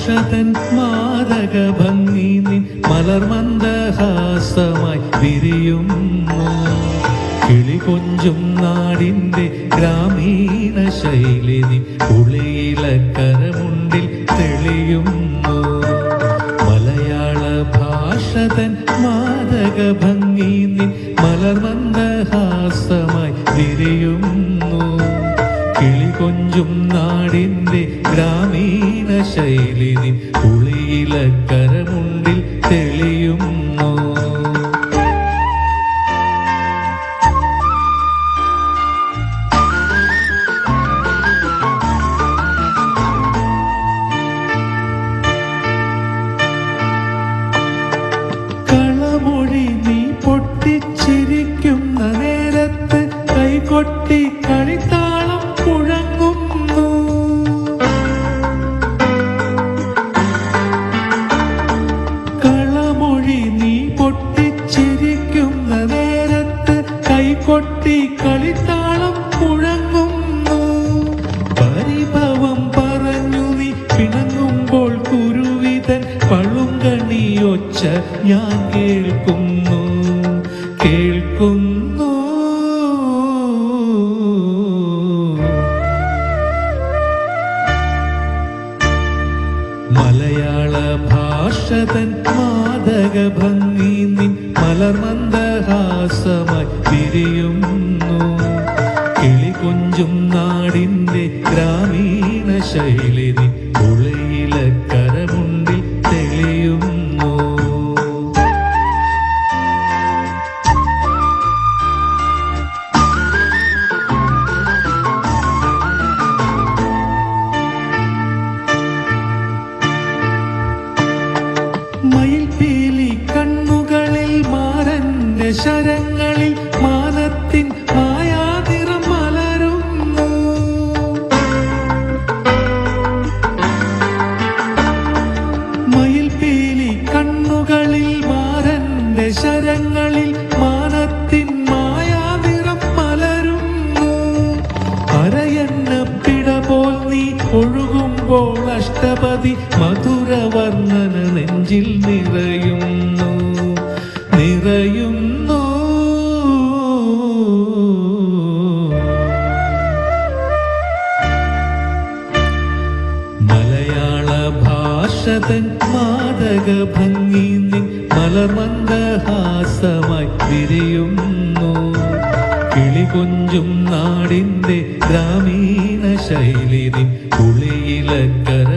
ഭാഷതൻ മാരക ഭംഗി നിൻ മലർമന്ദഹാസമായി വിരിയുന്നു. കിളികൊഞ്ചും നാടിൻ്റെ ഗ്രാമീണ ശൈലി നിൻ ഉളിയിലക്കരമുണ്ടിൽ തെളിയുന്നു. മലയാള ഭാഷതൻ മാരക ഭംഗി നിൻ മലർമന്ദഹാസമായി വിരിയുന്നു. കിളികൊഞ്ചും നാടിൻ്റെ ഗ്രാമീണ ശൈലി നിൻ ഉളിയിലക്കരമുണ്ടിൽ തെളിയുന്നു. കളമൊഴി നീ പൊട്ടിച്ചിരിക്കുന്ന നേരത്ത് കൈകൊട്ടി കളിത്താളം മുഴങ്ങുന്നു. കളമൊഴി നീ പൊട്ടിച്ചിരിക്കുന്ന നേരത്ത് കൈകൊട്ടി കളിത്താളം മുഴങ്ങുന്നു. പരിഭവം പറഞ്ഞു നീ പിണങ്ങുമ്പോൾ കുരുവിതൻ പളുങ്കണിയൊച്ച ഞാൻ കേൾക്കുന്നു കേൾക്കുന്നു. മലയാള ഭാഷതൻ മാദക ഭംഗി നിൻ മലർമന്ദഹാസമായി വിരിയുന്നു. കിളികൊഞ്ചും നാടിൻ്റെ ഗ്രാമീണ ശൈലി നിൻ ഉളിയിലക്കരമുണ്ടിൽ തെളിയുന്നു. മയിൽപീലി കണ്ണുകളിൽ മാരന്റെ ശരങ്ങളിൽ മാനത്തിൻ മായാതിറം മലരുന്നു. മയിൽപീലി കണ്ണുകളിൽ മാരന്റെ ശരങ്ങളിൽ മാനത്തിൻ മായാതിറം മലരുന്നു. അരയന്നപ്പിട പോൽ നീ ഒഴുകുമ്പോൾ അഷ്ടപതി മധുരവർണ്ണന നെഞ്ചിൽ നിറയുന്നു നിറയുന്നു. മലയാള ഭാഷതൻ മാദക ഭംഗി നിൻ മലർമന്ദഹാസമായി വിരിയുന്നു. കിളികൊഞ്ചും നാടിൻ്റെ ഗ്രാമീണ ശൈലി നിൻ ഉളിയിലക്കര